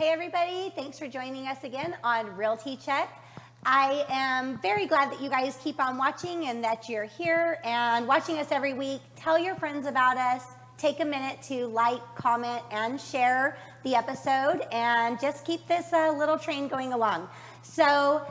Hey everybody, thanks for joining us again on Realty Check. I am very glad that you guys keep on watching and that you're here and watching us every week. Tell your friends about us. Take a minute to like, comment, and share the episode and just keep this little train going along. So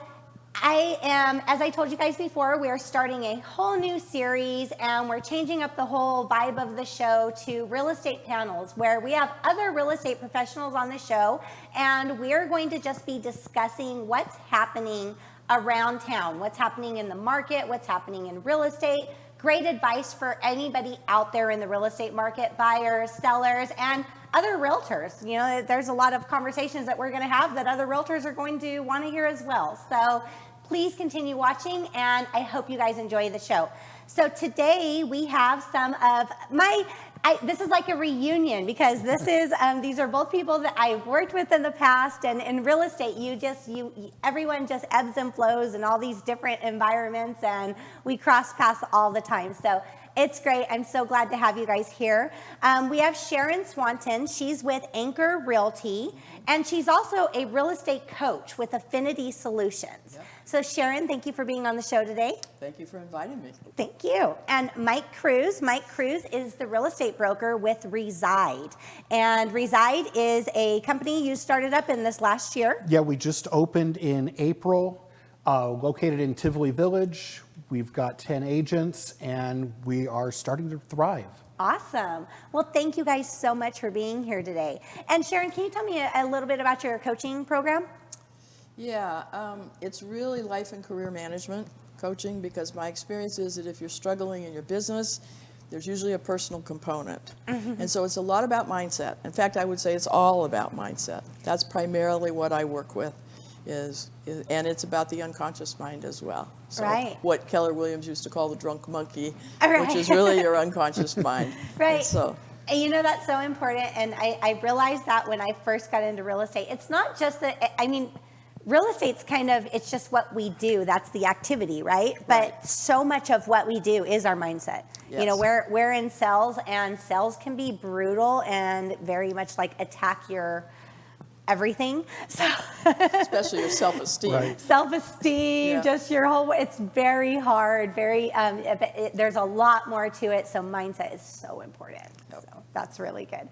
as I told you guys before, we're starting a whole new series and we're changing up the whole vibe of the show to real estate panels where we have other real estate professionals on the show and we're going to just be discussing what's happening around town, what's happening in the market, what's happening in real estate. Great advice for anybody out there in the real estate market, buyers, sellers, and other realtors. You know, there's a lot of conversations that we're going to have that other realtors are going to want to hear as well. So please continue watching, and I hope you guys enjoy the show. So today we have some of this is like a reunion because these are both people that I've worked with in the past, and in real estate, everyone just ebbs and flows in all these different environments, and we cross paths all the time. So it's great. I'm so glad to have you guys here. We have Sharon Swanton. She's with Anchor Realty, and she's also a real estate coach with Affinity Solutions. Yep. So Sharon, thank you for being on the show today. Thank you for inviting me. Thank you. And Mike Kruse. Mike Kruse is the real estate broker with Reside. And Reside is a company you started up in this last year. Yeah, we just opened in April, located in Tivoli Village. We've got 10 agents, and we are starting to thrive. Awesome. Well, thank you guys so much for being here today. And Sharon, can you tell me a little bit about your coaching program? Yeah, it's really life and career management coaching because my experience is that if you're struggling in your business, there's usually a personal component. Mm-hmm. And so it's a lot about mindset. In fact, I would say it's all about mindset. That's primarily what I work with. And it's about the unconscious mind as well. So right. What Keller Williams used to call the drunk monkey, right. which is really your unconscious mind. Right. And you know, that's so important. And I realized that when I first got into real estate. It's not just that, real estate's it's just what we do. That's the activity, right? But so much of what we do is our mindset. Yes. You know, we're in sales, and sales can be brutal and very much like attack your everything. So especially your self-esteem. Right. Self-esteem, yeah. Just your whole, it's very hard, there's a lot more to it, so mindset is so important. Yep. So that's really good.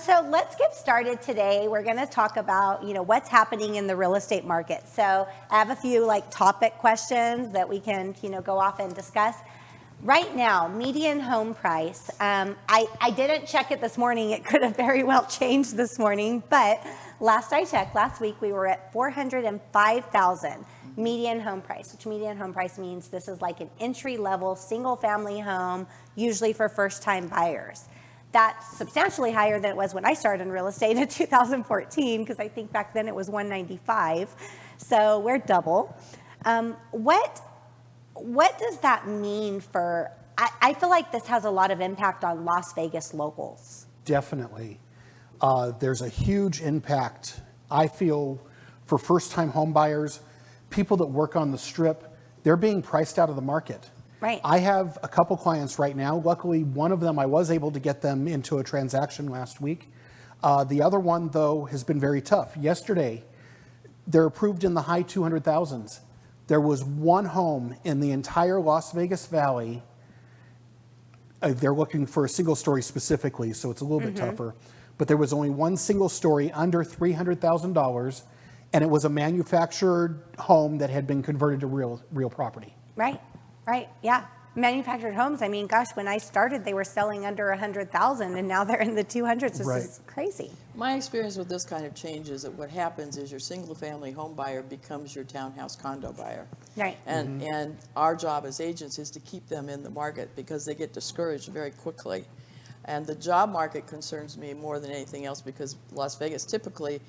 So let's get started today. We're going to talk about, what's happening in the real estate market. So I have a few topic questions that we can, go off and discuss. Right now, median home price, I didn't check it this morning. It could have very well changed this morning, but last I checked, last week, we were at $405,000 median home price, which median home price means this is like an entry-level single-family home, usually for first-time buyers. That's substantially higher than it was when I started in real estate in 2014, because I think back then it was $195,000. So we're double. What does that mean for, I feel like this has a lot of impact on Las Vegas locals. Definitely. There's a huge impact, I feel, for first-time home buyers, people that work on the Strip. They're being priced out of the market. Right. I have a couple clients right now. Luckily, one of them, I was able to get them into a transaction last week. The other one, though, has been very tough. Yesterday, they're approved in the high 200,000s. There was one home in the entire Las Vegas Valley. They're looking for a single story specifically, so it's a little bit tougher. But there was only one single story under $300,000, and it was a manufactured home that had been converted to real property. Right, yeah. Manufactured homes, gosh, when I started, they were selling under $100,000, and now they're in the 200s. This is crazy. My experience with this kind of change is that what happens is your single-family home buyer becomes your townhouse condo buyer. Right. And our job as agents is to keep them in the market because they get discouraged very quickly. And the job market concerns me more than anything else because Las Vegas, typically,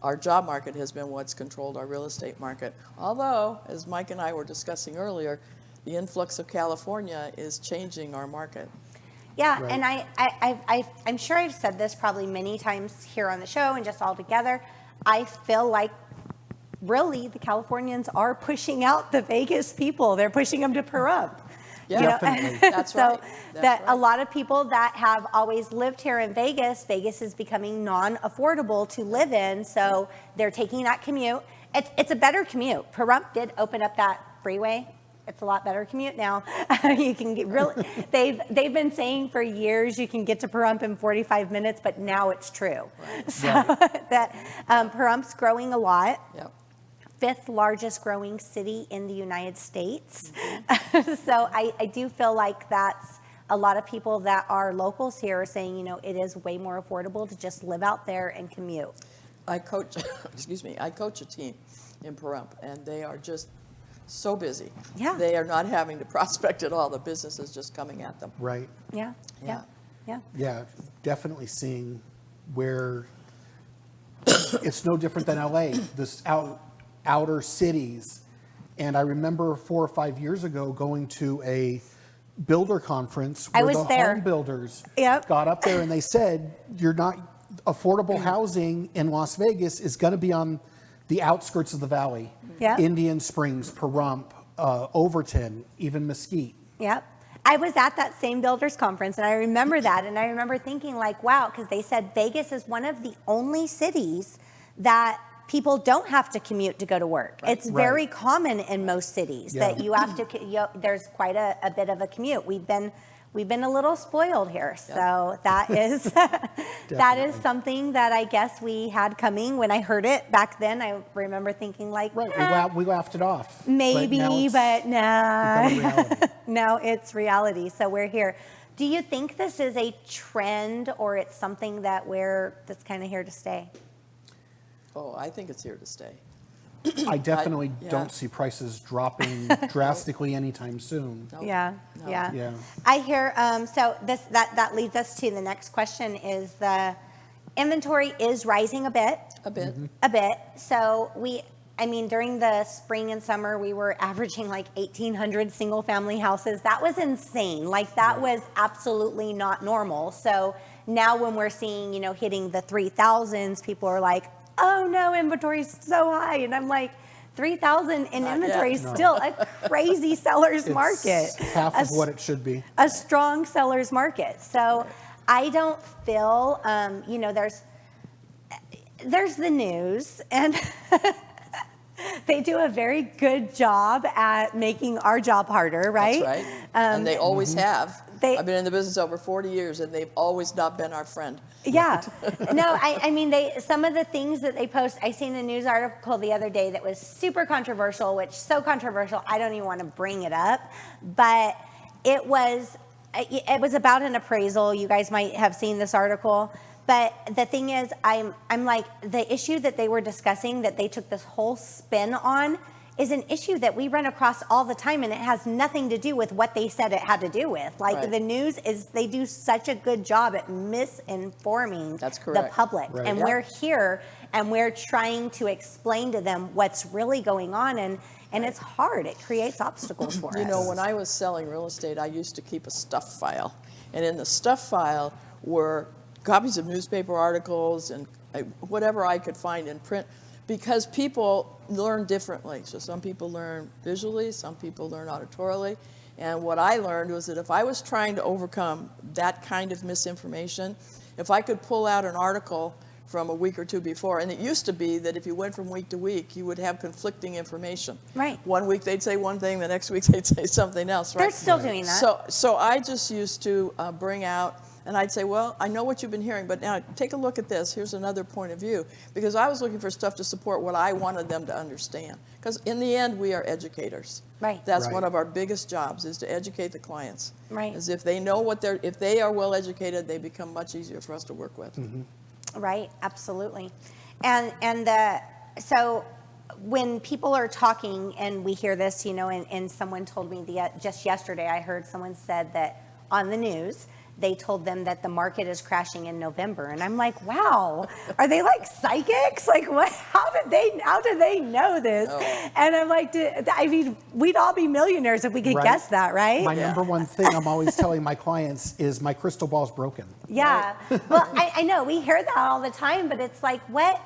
our job market has been what's controlled our real estate market. Although, as Mike and I were discussing earlier, the influx of California is changing our market. Yeah, right. And I'm sure I've said this probably many times here on the show and just all together. I feel like really the Californians are pushing out the Vegas people. They're pushing them to Pahrump. Yeah, You know? definitely. That's So right. That's a right. lot of people that have always lived here in Vegas, Vegas is becoming non-affordable to live in, so they're taking that commute. It's a better commute. Pahrump did open up that freeway. It's a lot better commute now. You can get they've been saying for years you can get to Pahrump in 45 minutes, but now it's true. Right. So that Pahrump's growing a lot. Yep. 5th largest growing city in the United States. Mm-hmm. So I do feel like that's a lot of people that are locals here are saying, you know, it is way more affordable to just live out there and commute. I coach, excuse me, I coach a team in Pahrump, and they are just so busy. Yeah. They are not having to prospect at all. The business is just coming at them. Right. Yeah, yeah, yeah. Yeah, definitely seeing where it's no different than LA, this outer cities. And I remember 4 or 5 years ago going to a builder conference I where was the there. home builders Yep. got up there and they said, you're not, affordable housing in Las Vegas is going to be on the outskirts of the valley. Yep. Indian Springs, Pahrump, Overton, even Mesquite. Yep. I was at that same builders conference and I remember that. And I remember thinking like, wow, because they said Vegas is one of the only cities that people don't have to commute to go to work. Right. It's very common in most cities Yeah. that you have to, there's quite a bit of a commute. We've been a little spoiled here. So that is, that is Definitely. something that I guess we had coming. When I heard it back then, I remember thinking like, Well, "Eh, we laughed it off. maybe, but now it's but nah. become a reality. No, it's reality. So we're here. Do you think this is a trend or it's something that's kind of here to stay? Oh, I think it's here to stay. I definitely yeah. don't see prices dropping drastically anytime soon. No, Yeah, no. yeah. Yeah. I hear, so that leads us to the next question is the inventory is rising a bit. A bit. A bit. So during the spring and summer, we were averaging like 1,800 single family houses. That was insane. Like that was absolutely not normal. So now when we're seeing, hitting the 3,000s, people are like, oh no, inventory's so high. And I'm like, 3,000 in Not inventory yet. is still a crazy seller's It's market. half of what it should be. A strong seller's market. So I don't feel, there's the news and they do a very good job at making our job harder, right? That's right. And they always have. They- I've been in the business over 40 years, and they've always not been our friend. Yeah. No, some of the things that they post, I seen a news article the other day that was super controversial, which so controversial, I don't even want to bring it up, but it was about an appraisal. You guys might have seen this article. But the thing is, I'm like, the issue that they were discussing that they took this whole spin on is an issue that we run across all the time, and it has nothing to do with what they said it had to do with. Like Right. the news they do such a good job at misinforming That's the correct. public. Right. And Yep. we're here and we're trying to explain to them what's really going on, and it's hard. It creates obstacles for us. You know, when I was selling real estate, I used to keep a stuff file. And in the stuff file were copies of newspaper articles and whatever I could find in print, because people learn differently. So some people learn visually, some people learn auditorily. And what I learned was that if I was trying to overcome that kind of misinformation, if I could pull out an article from a week or two before, and it used to be that if you went from week to week, you would have conflicting information. Right. One week they'd say one thing, the next week they'd say something else, right? They're still doing that. So I just used to bring out, and I'd say, well, I know what you've been hearing, but now take a look at this. Here's another point of view. Because I was looking for stuff to support what I wanted them to understand. Because in the end, we are educators. Right. That's Right. one of our biggest jobs, is to educate the clients. Right. Because if they know if they are well educated, they become much easier for us to work with. Right, absolutely. So when people are talking and we hear this, and someone told me just yesterday, I heard someone said that on the news, they told them that the market is crashing in November. And I'm like, wow, are they like psychics? Like what, how do they know this? Oh. And I'm like, we'd all be millionaires if we could Right. guess that, right? My number one thing I'm always telling my clients is my crystal ball's broken. Yeah. Well, I know we hear that all the time, but it's like, what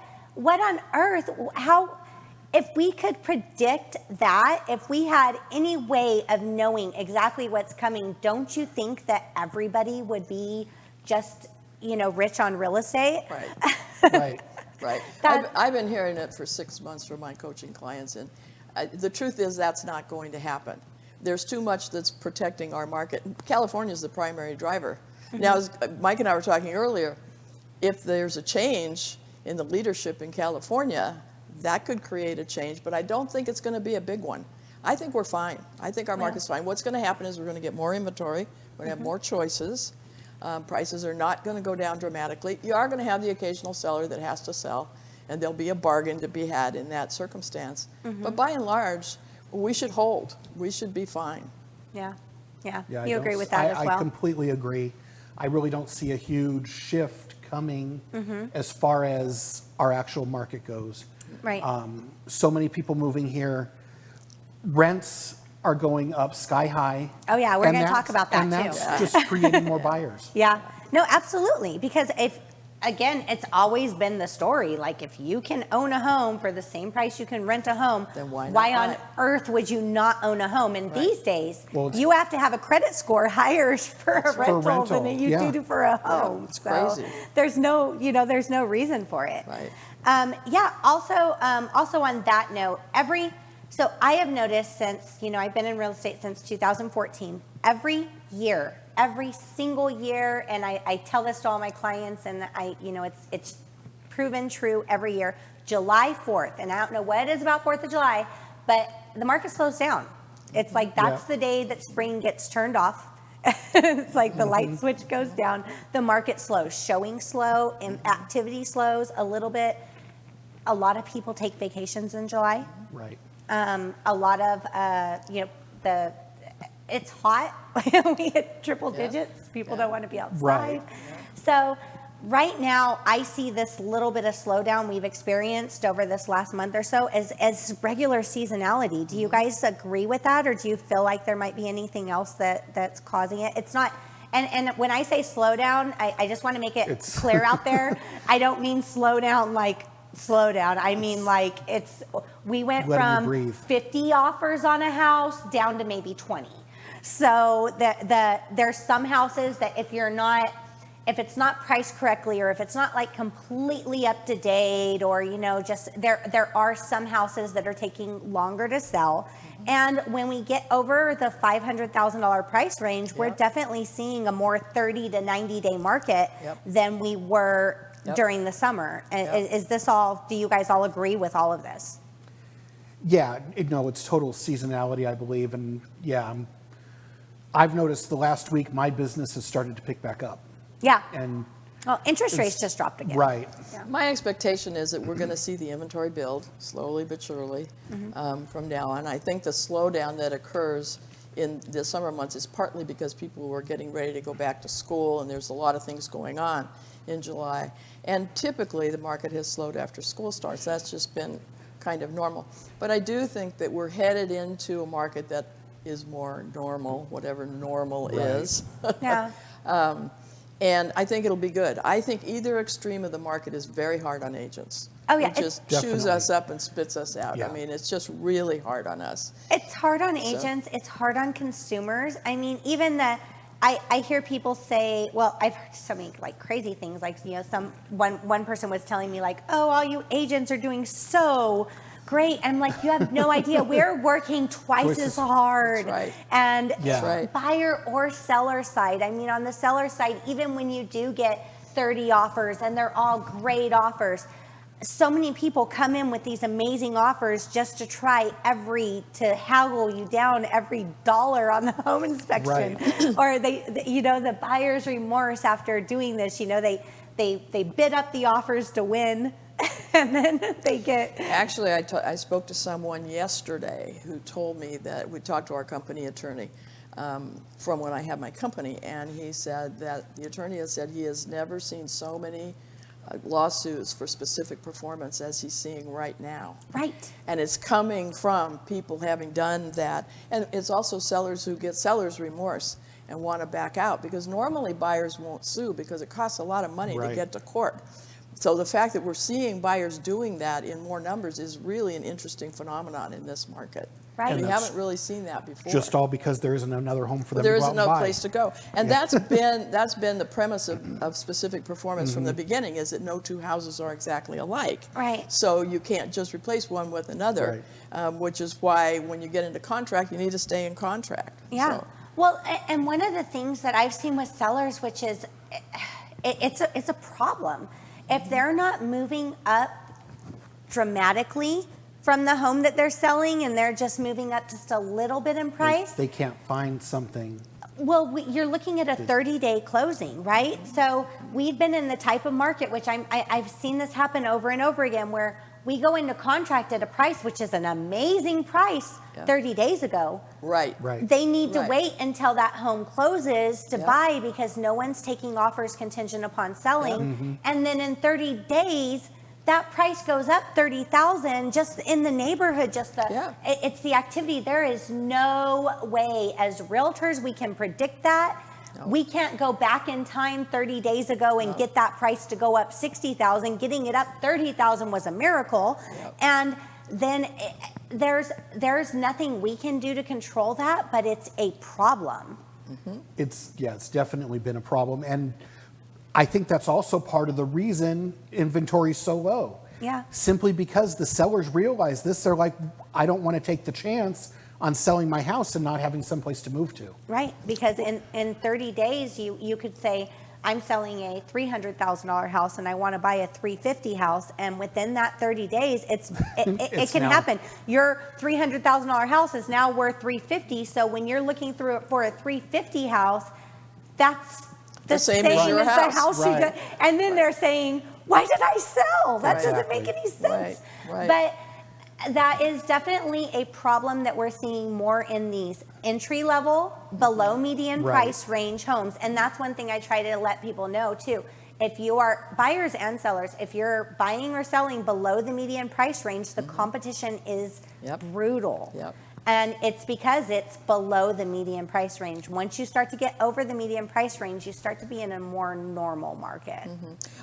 on earth? How? if we could predict that, if we had any way of knowing exactly what's coming, don't you think that everybody would be just, rich on real estate? Right. Right. Right. I've been hearing it for 6 months from my coaching clients, and the truth is that's not going to happen. There's too much that's protecting our market. California is the primary driver. Now, as Mike and I were talking earlier, if there's a change in the leadership in California, that could create a change, but I don't think it's going to be a big one. I think we're fine. I think our market's fine. What's going to happen is we're going to get more inventory. We're going to have more choices. Prices are not going to go down dramatically. You are going to have the occasional seller that has to sell, and there'll be a bargain to be had in that circumstance. But by and large, we should hold. We should be fine. Yeah. Yeah, You agree with that as well? I completely agree. I really don't see a huge shift coming as far as our actual market goes. Right. So many people moving here. Rents are going up sky high. Oh, yeah, we're And going to talk that's- about that and too. that's just creating more buyers. Yeah. No, absolutely. Because again, it's always been the story. Like, if you can own a home for the same price you can rent a home, Then why not why buy on it? earth would you not own a home? And these days, Well, you have to have a credit score higher for a rental than you yeah. do for a home. it's So crazy. there's no reason for it. Right. Also on that note, so I have noticed since, I've been in real estate since 2014, every single year, and I tell this to all my clients, and it's proven true every year, July 4th, and I don't know what it is about 4th of July, but the market slows down. It's like that's the day that spring gets turned off. It's like the light switch goes down, the market slows, showing slow, and activity slows a little bit. A lot of people take vacations in July. Right. A lot of, it's hot. We hit triple digits. People don't want to be outside. Right. So right now, I see this little bit of slowdown we've experienced over this last month or so as regular seasonality. Do you guys agree with that, or do you feel like there might be anything else that's causing it? It's not. And when I say slowdown, I just want to make it clear out there. I don't mean slow down like slow down. I mean, like we went from 50 offers on a house down to maybe 20. So there's some houses that if it's not priced correctly, or if it's not like completely up to date, or just there are some houses that are taking longer to sell. And when we get over the $500,000 price range, we're definitely seeing a more 30 to 90 day market than we were during the summer. And is this all, do you guys all agree with all of this? Yeah, it's total seasonality, I believe. And I've noticed the last week my business has started to pick back up. Yeah. And well, interest rates just dropped again. Right. Yeah. My expectation is that we're going to see the inventory build slowly but surely from now on. I think the slowdown that occurs in the summer months is partly because people were getting ready to go back to school, and there's a lot of things going on in July. And typically the market has slowed after school starts. That's just been kind of normal. But I do think that we're headed into a market that is more normal, whatever normal is. Yeah. And I think it'll be good. I think either extreme of the market is very hard on agents. Oh, yeah. It just chews us up and spits us out. Yeah. I mean, it's just really hard on us. It's hard on agents. It's hard on consumers. I mean, even I hear people say, well, I've heard so many like crazy things. Like, one person was telling me like, oh, all you agents are doing so great. And I'm like, you have no idea. We're working twice as hard. That's right. And That's right. buyer or seller side. I mean, on the seller side, even when you do get 30 offers and they're all great offers, so many people come in with these amazing offers just to try to haggle you down every dollar on the home inspection. Right. Or the buyer's remorse after doing this, they bid up the offers to win. And then they get... Actually, I spoke to someone yesterday who told me that we talked to our company attorney from when I had my company, and he said that the attorney has said he has never seen so many lawsuits for specific performance as he's seeing right now. Right. And it's coming from people having done that. And it's also sellers who get seller's remorse and want to back out, because normally buyers won't sue because it costs a lot of money to Right. get to court. So the fact that we're seeing buyers doing that in more numbers is really an interesting phenomenon in this market. Right. We And haven't really seen that before. Just all because there isn't another home for them There to go out isn't and no buy. place to go. And that's been the premise of specific performance from the beginning, is that no two houses are exactly alike. Right. So you can't just replace one with another, which is why when you get into contract, you need to stay in contract. Yeah. So, Well, and one of the things that I've seen with sellers, which is, it's a problem. If they're not moving up dramatically from the home that they're selling, and they're just moving up just a little bit in price, They can't find something. well, you're looking at a 30-day closing, right? So we've been in the type of market, which I've seen this happen over and over again, where we go into contract at a price, which is an amazing price 30 days ago. right. Right. They need to Right. wait until that home closes to Yep. buy, because no one's taking offers contingent upon selling. And then in 30 days, that price goes up 30,000 just in the neighborhood. It's the activity. There is no way as realtors we can predict that. No. We can't go back in time 30 days ago and get that price to go up 60,000. Getting it up 30,000 was a miracle. Yep. And then there's nothing we can do to control that, but it's a problem. It's definitely been a problem. And I think that's also part of the reason inventory is so low. Yeah. Simply because the sellers realize this. They're like, I don't want to take the chance on selling my house and not having someplace to move to. Right, because in 30 days, you could say, I'm selling a $300,000 house and I want to buy a $350,000 house, and within that 30 days, it It's can now- happen. Your $300,000 house is now worth $350,000, so when you're looking through for a $350,000 house, that's the same same as your as the house. house you Right. got. And then they're saying, why did I sell? That Right. doesn't make any sense. Right. But that is definitely a problem that we're seeing more in these entry level, below median Right. price range homes. And that's one thing I try to let people know too. If you are buyers and sellers, if you're buying or selling below the median price range, the competition is brutal. Yep. And it's because it's below the median price range. Once you start to get over the median price range, you start to be in a more normal market.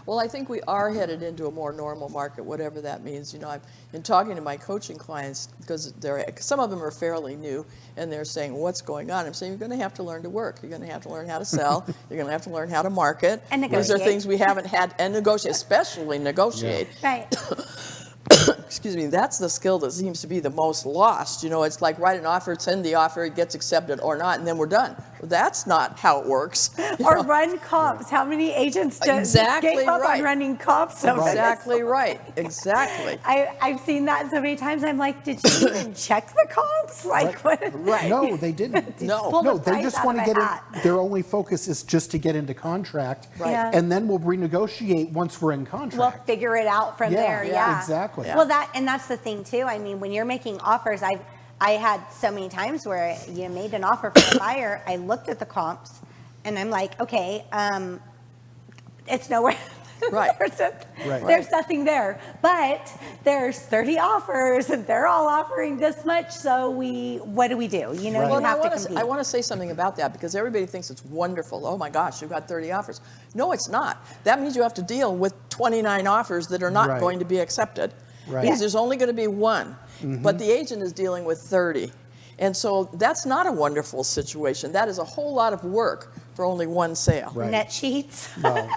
Well, I think we are headed into a more normal market, whatever that means. You know, I've been talking to my coaching clients, because some of them are fairly new, and they're saying, what's going on? I'm saying, you're going to have to learn to work. You're going to have to learn how to sell. You're going to have to learn how to market. And These are negotiate. things we haven't had, and negotiate, especially negotiate. Right. Excuse me, that's the skill that seems to be the most lost. You know, it's like write an offer, send the offer, it gets accepted or not, and then we're done. That's not how it works. you Or know. run comps. How many agents just Exactly gave up right. on running comps? So Exactly right. Exactly. I've seen that so many times. I'm like, did you even check the comps? Like, what? Right. No, they didn't. No. Pull the No, they price just out want to of a get hat. in. Their only focus is just to get into contract. Right. Yeah. And then we'll renegotiate once we're in We'll contract. figure it out from there. Yeah, exactly. Well, that's the thing too. I mean, when you're making offers, I had so many times where you made an offer for a buyer. I looked at the comps, and I'm like, okay, it's nowhere. Right. Right. There's nothing there, but there's 30 offers, and they're all offering this much. So what do we do? You know, Right. you Well, have to I compete. want to say something about that, because everybody thinks it's wonderful. Oh my gosh, you've got 30 offers. No, it's not. That means you have to deal with 29 offers that are not Right. going to be accepted. Right. Because there's only going to be one, but the agent is dealing with 30. And so that's not a wonderful situation. That is a whole lot of work for only one sale. Right. Net sheets. No.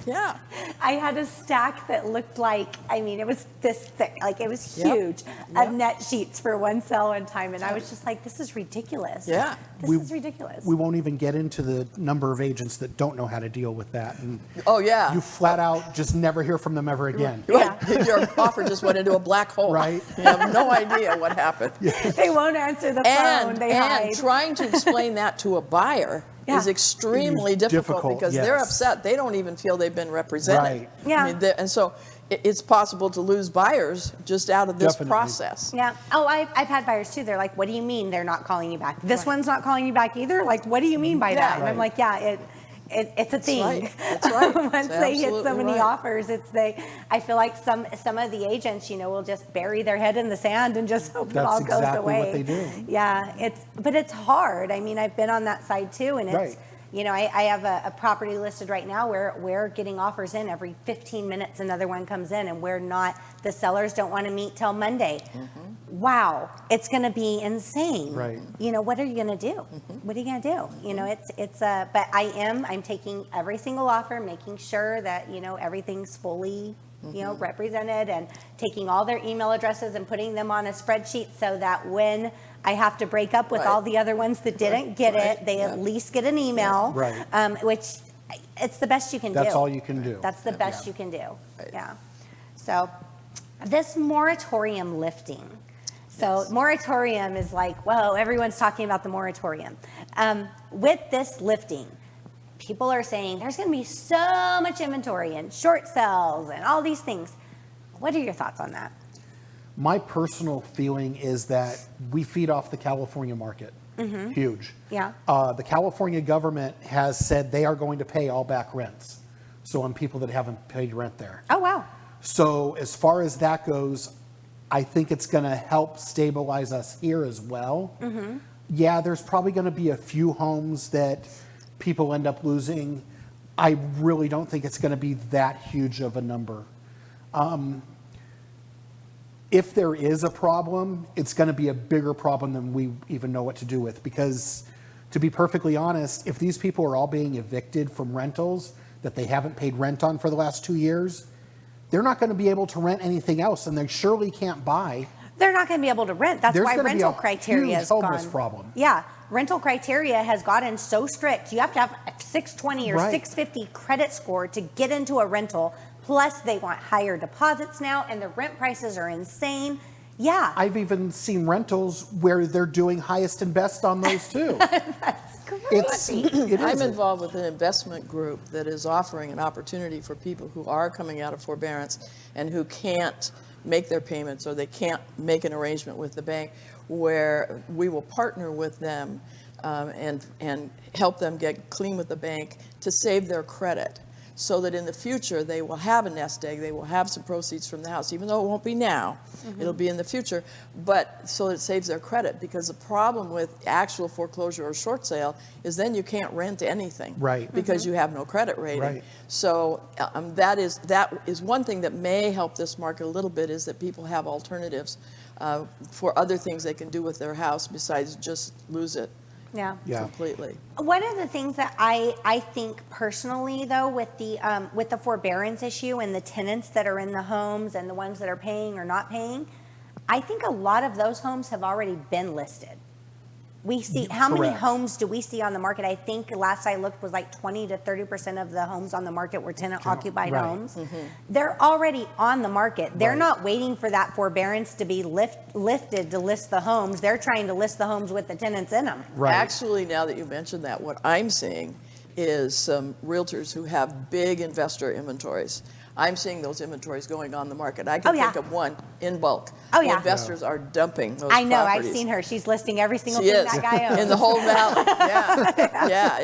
Yeah. I had a stack that looked like, I mean, it was this thick, like it was Yep. huge, Yep. of net sheets for one sell one time. And I was just like, this is ridiculous. Yeah. This is ridiculous. We won't even get into the number of agents that don't know how to deal with that. And Oh, yeah. you flat out just never hear from them ever again. Right. Your offer just went into a black hole. Right. You have no idea what happened. They won't answer the phone. They hide. Trying to explain that to a buyer Yeah. is extremely difficult, because they're yes. upset. They don't even feel they've been represented. Right. Yeah. I mean, and so it's possible to lose buyers just out of this Definitely. process. Yeah. Oh, I've had buyers too. They're like, what do you mean they're not calling you back? This one's not calling you back either? Like, what do you mean by that? And I'm Right. like, yeah, it's a thing. right. That's right. Once That's they hit so absolutely many right. offers, I feel like some of the agents, will just bury their head in the sand and just hope it That's all goes exactly away. what they do. Yeah, but it's hard. I mean, I've been on that side too, and Right. You know, I have a property listed right now where we're getting offers in every 15 minutes, another one comes in, and we're not, the sellers don't want to meet till Monday. Wow, it's going to be insane. Right. You know, what are you going to do? What are you going to do? You know, but I'm taking every single offer, making sure that, you know, everything's fully, you know, represented, and taking all their email addresses and putting them on a spreadsheet so that when I have to break up with all the other ones that didn't get it, they at least get an email, which it's the best you can do. That's all you can do. That's the best you can do. Yeah. So this moratorium lifting. So moratorium is like, whoa, everyone's talking about the moratorium. With this lifting, people are saying there's going to be so much inventory and short sales and all these things. What are your thoughts on that? My personal feeling is that we feed off the California market. Huge. Yeah. The California government has said they are going to pay all back rents. So on people that haven't paid rent there. Oh, wow. So as far as that goes, I think it's going to help stabilize us here as well. Yeah, there's probably going to be a few homes that people end up losing. I really don't think it's going to be that huge of a number. If there is a problem, it's going to be a bigger problem than we even know what to do with. Because to be perfectly honest, if these people are all being evicted from rentals that they haven't paid rent on for the last 2 years, they're not going to be able to rent anything else, and they surely can't buy. They're not going to be able to rent. That's why rental criteria is gone. Homeless problem. Yeah, rental criteria has gotten so strict. You have to have a 620 or 650 credit score to get into a rental. Plus, they want higher deposits now, and the rent prices are insane. Yeah. I've even seen rentals where they're doing highest and best on those too. That's crazy. I'm involved with an investment group that is offering an opportunity for people who are coming out of forbearance and who can't make their payments, or they can't make an arrangement with the bank, where we will partner with them and help them get clean with the bank to save their credit, so that in the future they will have a nest egg, they will have some proceeds from the house, even though it won't be now, it'll be in the future, but so it saves their credit. Because the problem with actual foreclosure or short sale is then you can't rent anything, because you have no credit rating. So that is one thing that may help this market a little bit, is that people have alternatives for other things they can do with their house besides just lose it. Yeah. Completely. One of the things that I think personally, though, with the forbearance issue and the tenants that are in the homes and the ones that are paying or not paying, I think a lot of those homes have already been listed. We see, how many homes do we see on the market? I think last I looked was like 20 to 30% of the homes on the market were tenant occupied homes. They're already on the market. They're not waiting for that forbearance to be lifted to list the homes. They're trying to list the homes with the tenants in them. Actually, now that you mentioned that, what I'm seeing is some realtors who have big investor inventories. I'm seeing those inventories going on the market. I can think of one in bulk. The investors are dumping those I know, properties. I've seen her. She's listing every single thing that guy owns. In the whole valley.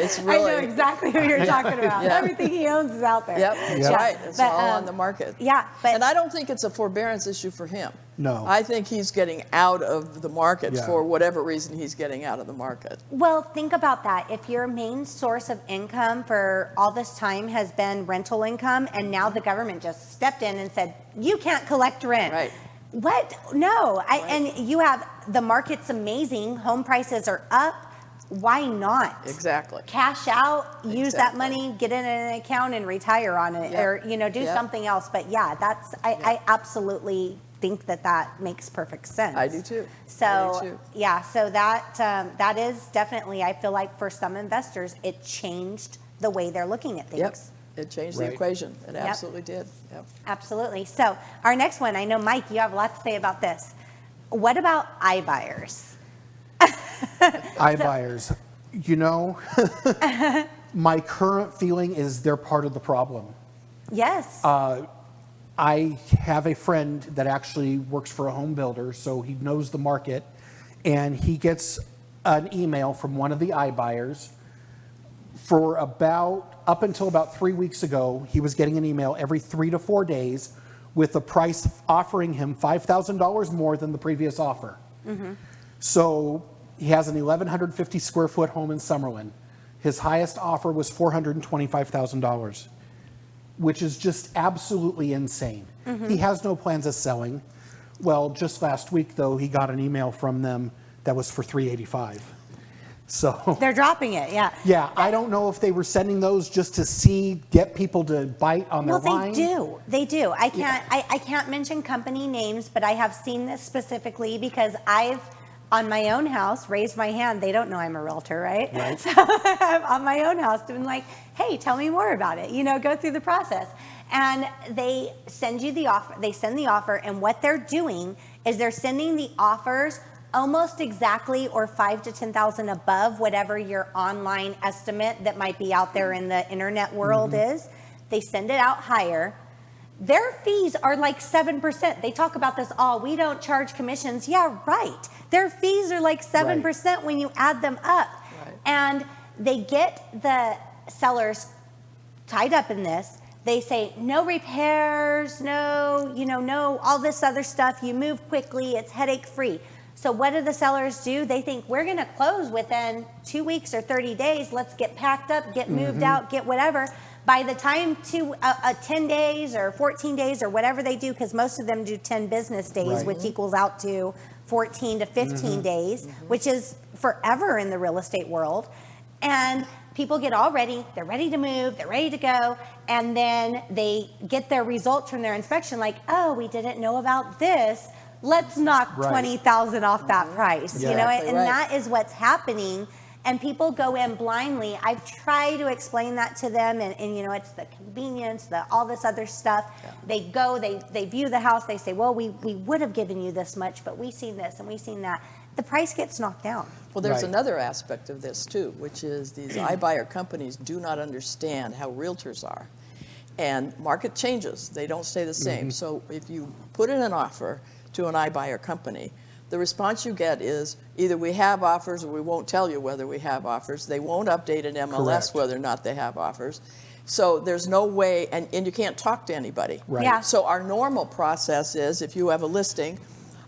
It's really. I know exactly who you're talking about. Everything he owns is out there. That's right. It's all on the market. And I don't think it's a forbearance issue for him. No. I think he's getting out of the market for whatever reason he's getting out of the market. Well, think about that. If your main source of income for all this time has been rental income, and now the government just stepped in and said, you can't collect rent. What? No. And you have, the market's amazing. Home prices are up. Why not? Exactly. Cash out, use that money, get it in an account and retire on it, or, do something else. But I absolutely think that makes perfect sense. I do too. So so that is definitely, I feel like for some investors, it changed the way they're looking at things. It changed the equation. It absolutely did. Absolutely. So our next one, I know, Mike, you have a lot to say about this. What about Ibuyers? Ibuyers. My current feeling is they're part of the problem. Yes. I have a friend that actually works for a home builder, so he knows the market, and he gets an email from one of the iBuyers. For up until about 3 weeks ago, he was getting an email every 3 to 4 days with a price offering him $5,000 more than the previous offer. So he has an 1,150 square foot home in Summerlin. His highest offer was $425,000, which is just absolutely insane. He has no plans of selling. Well, just last week, though, he got an email from them that was for $385,000. So They're dropping it, yeah. yeah, I don't know if they were sending those just to get people to bite on their Well, line. they do. I can't mention company names, but I have seen this specifically because I've, on my own house, raised my hand. They don't know I'm a realtor, right? Right. So I'm on my own house doing like, hey, tell me more about it. Go through the process. And they send you the offer. They send the offer, and what they're doing is they're sending the offers almost exactly or 5,000 to 10,000 above whatever your online estimate that might be out there in the internet world is. They send it out higher. Their fees are like 7%. They talk about this all. We don't charge commissions. Yeah, right. Their fees are like 7% when you add them up. Right. And they get the sellers tied up in this. They say, no repairs, no, all this other stuff. You move quickly. It's headache free. So what do the sellers do? They think we're going to close within 2 weeks or 30 days. Let's get packed up, get moved out, get whatever. By the time 10 days or 14 days or whatever they do, because most of them do 10 business days, Right. which equals out to 14 to 15 days, which is forever in the real estate world. And people get all ready. They're ready to move. They're ready to go. And then they get their results from their inspection like, oh, we didn't know about this. Let's knock Right. 20,000 off that price, Yeah. and that is what's happening. And people go in blindly. I've tried to explain that to them, and it's the convenience, all this other stuff. Yeah. They go, they view the house, they say, well, we would have given you this much, but we've seen this and we've seen that. The price gets knocked down. Well, there's Right. another aspect of this too, which is these iBuyer companies do not understand how realtors are. And market changes, they don't stay the same. So if you put in an offer to an iBuyer company, the response you get is either we have offers or we won't tell you whether we have offers. They won't update an MLS Correct. whether or not they have offers. So there's no way, and you can't talk to anybody. Right. Yeah. So our normal process is if you have a listing,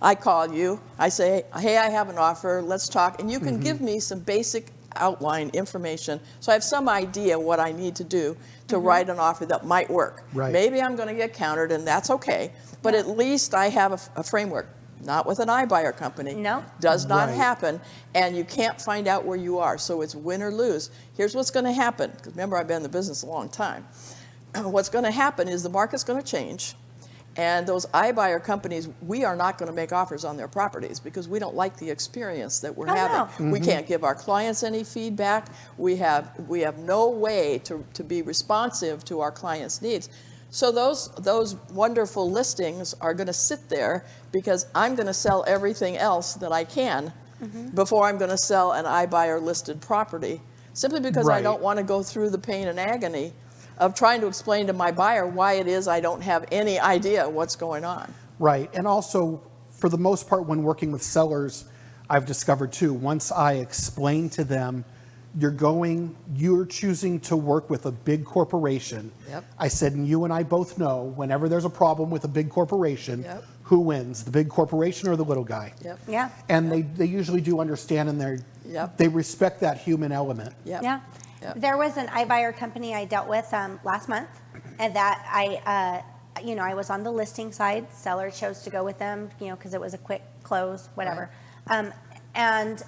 I call you, I say, hey, I have an offer, let's talk, and you can give me some basic outline information so I have some idea what I need to do to write an offer that might work. Right. Maybe I'm going to get countered, and that's okay, but at least I have a framework. Not with an iBuyer company. No. Does not Right. happen, and you can't find out where you are, so it's win or lose. Here's what's going to happen, because remember, I've been in the business a long time. What's going to happen is the market's going to change, and those iBuyer companies, we are not going to make offers on their properties because we don't like the experience that we're having. no. We can't give our clients any feedback. We have no way to be responsive to our clients' needs. So those wonderful listings are going to sit there because I'm going to sell everything else that I can before I'm going to sell an iBuyer listed property, simply because I Right. don't want to go through the pain and agony of trying to explain to my buyer why it is I don't have any idea what's going on. Right. And also, for the most part, when working with sellers, I've discovered too, once I explain to them, you're choosing to work with a big corporation. Yep. I said, and you and I both know, whenever there's a problem with a big corporation, Yep. who wins, the big corporation or the little guy? Yep. Yeah. And they usually do understand, and Yep. they respect that human element. Yep. Yeah. Yep. There was an iBuyer company I dealt with last month, and that I was on the listing side. Seller chose to go with them, because it was a quick close, whatever. And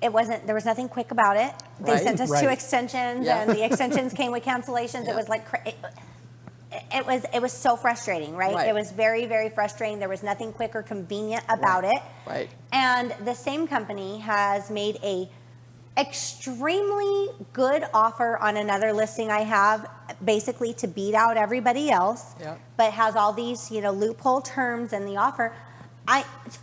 there was nothing quick about it. They Right. sent us Right. 2 extensions, Yeah. and the extensions came with cancellations. Yeah. It was like, it was so frustrating, right? Right. It was very, very frustrating. There was nothing quick or convenient about it. Right. And the same company has made a extremely good offer on another listing I have, basically to beat out everybody else, Yep. but has all these, loophole terms in the offer.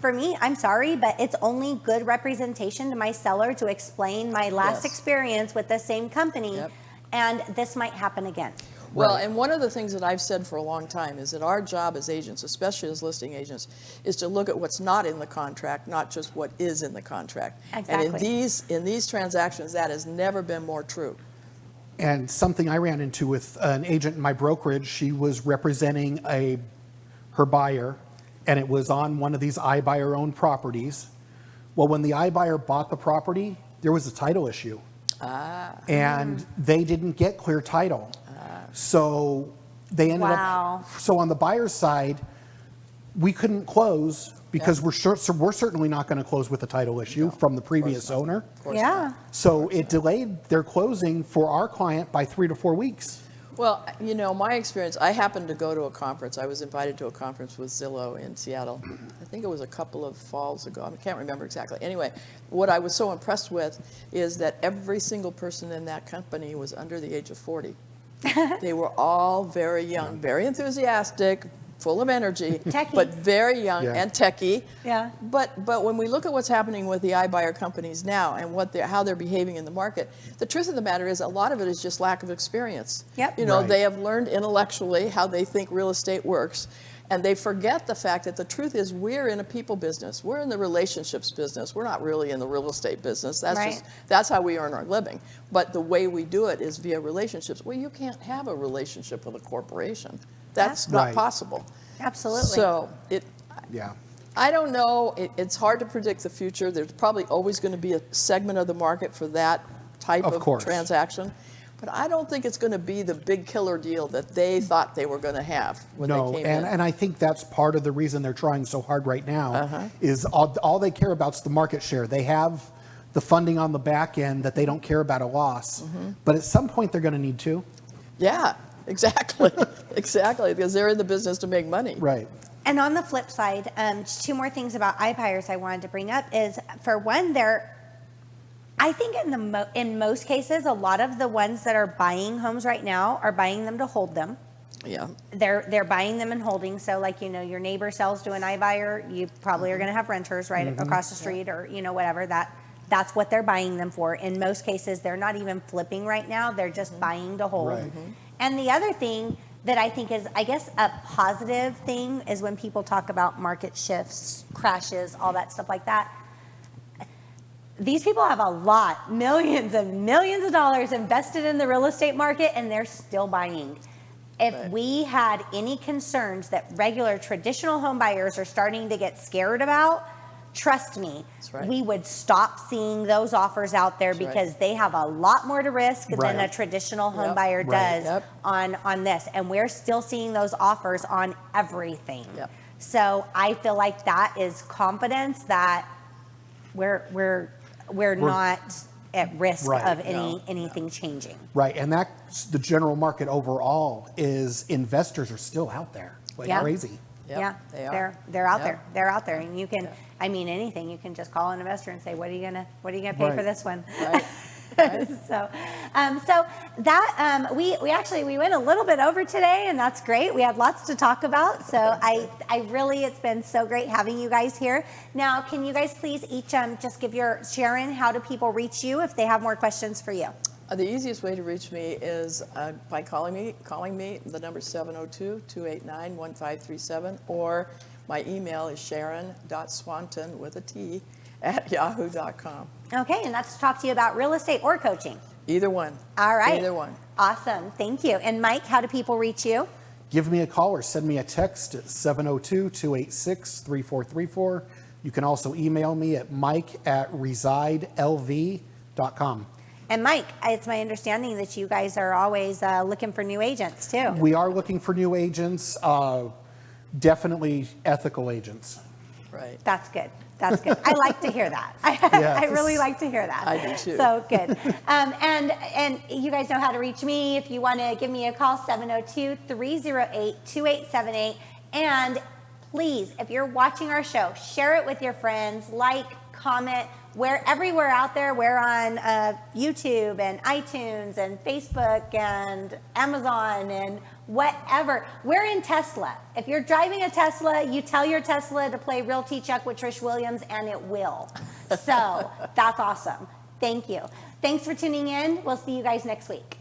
For me, I'm sorry, but it's only good representation to my seller to explain my last Yes. experience with the same company, Yep. and this might happen again. Well, Right. and one of the things that I've said for a long time is that our job as agents, especially as listing agents, is to look at what's not in the contract, not just what is in the contract. And Exactly. in these transactions, that has never been more true. And something I ran into with an agent in my brokerage, she was representing her buyer, and it was on one of these iBuyer owned properties. Well, when the iBuyer bought the property, there was a title issue. and they didn't get clear title. So they ended Wow. up, so on the buyer's side, we couldn't close because we're certainly not going to close with a title issue from the previous owner. Of course Yeah. not. So it delayed their closing for our client by 3 to 4 weeks. Well, you know, my experience, I happened to go to a conference. I was invited to a conference with Zillow in Seattle. I think it was a couple of falls ago. I can't remember exactly. Anyway, what I was so impressed with is that every single person in that company was under the age of 40. They were all very young, very enthusiastic, full of energy, Techie. but very young Yeah. and techie. Yeah. But when we look at what's happening with the iBuyer companies now and how they're behaving in the market, the truth of the matter is a lot of it is just lack of experience. Yep. You know, Right. they have learned intellectually how they think real estate works, and they forget the fact that the truth is we're in a people business. We're in the relationships business. We're not really in the real estate business. Right. That's how we earn our living. But the way we do it is via relationships. Well, you can't have a relationship with a corporation. That's not Right. possible. Absolutely. So Yeah. I don't know. It's hard to predict the future. There's probably always going to be a segment of the market for that type Of of course. transaction. But I don't think it's going to be the big killer deal that they thought they were going to have when No, they came and, in. and I think that's part of the reason they're trying so hard right now is all they care about is the market share. They have the funding on the back end that they don't care about a loss. But at some point they're going to need to. Yeah, exactly. Exactly, because they're in the business to make money. Right. And on the flip side, just two more things about iBuyers I wanted to bring up is, for one, I think in most cases, a lot of the ones that are buying homes right now are buying them to hold them. Yeah. They're buying them and holding. So, like, you know, your neighbor sells to an iBuyer, you probably are going to have renters right across the street, or, you know, whatever. That's what they're buying them for. In most cases, they're not even flipping right now. They're just buying to hold. Right. And the other thing that I think is, I guess, a positive thing is when people talk about market shifts, crashes, all that stuff like that. These people have a lot, millions and millions of dollars invested in the real estate market, and they're still buying. If Right. we had any concerns that regular traditional home buyers are starting to get scared about, trust me, That's right. we would stop seeing those offers out there, That's right. because they have a lot more to risk than Right. a traditional home Yep. buyer Right. does Yep. on this. And we're still seeing those offers on everything. Yep. So I feel like that is confidence that we're not at risk Right. of No. anything changing. Right. And that's the general market overall is investors are still out there like Yeah. crazy. Yep, Yeah, they are. they're out Yep. there. They're out there, and you can. Yep. I mean, anything. You can just call an investor and say, "What are you gonna pay Right. for this one?" Right. so that we went a little bit over today, and that's great. We had lots to talk about. So I really, it's been so great having you guys here. Now, can you guys please each just give Sharon, how do people reach you if they have more questions for you? The easiest way to reach me is by calling me. The number is 702-289-1537, or my email is sharon.swanton with a T @yahoo.com. Okay, and that's to talk to you about real estate or coaching. Either one. All right. Either one. Awesome. Thank you. And Mike, how do people reach you? Give me a call or send me a text at 702-286-3434. You can also email me at mike@residelv.com. And Mike, it's my understanding that you guys are always looking for new agents too. We are looking for new agents, definitely ethical agents. Right. That's good. That's good. I like to hear that. I Yes. really like to hear that. I do too. So good. And you guys know how to reach me. If you want to give me a call, 702-308-2878. And please, if you're watching our show, share it with your friends, like, comment. We're everywhere out there. We're on YouTube and iTunes and Facebook and Amazon and whatever. We're in Tesla. If you're driving a Tesla, you tell your Tesla to play Realty Check with Trish Williams, and it will. So that's awesome. Thank you. Thanks for tuning in. We'll see you guys next week.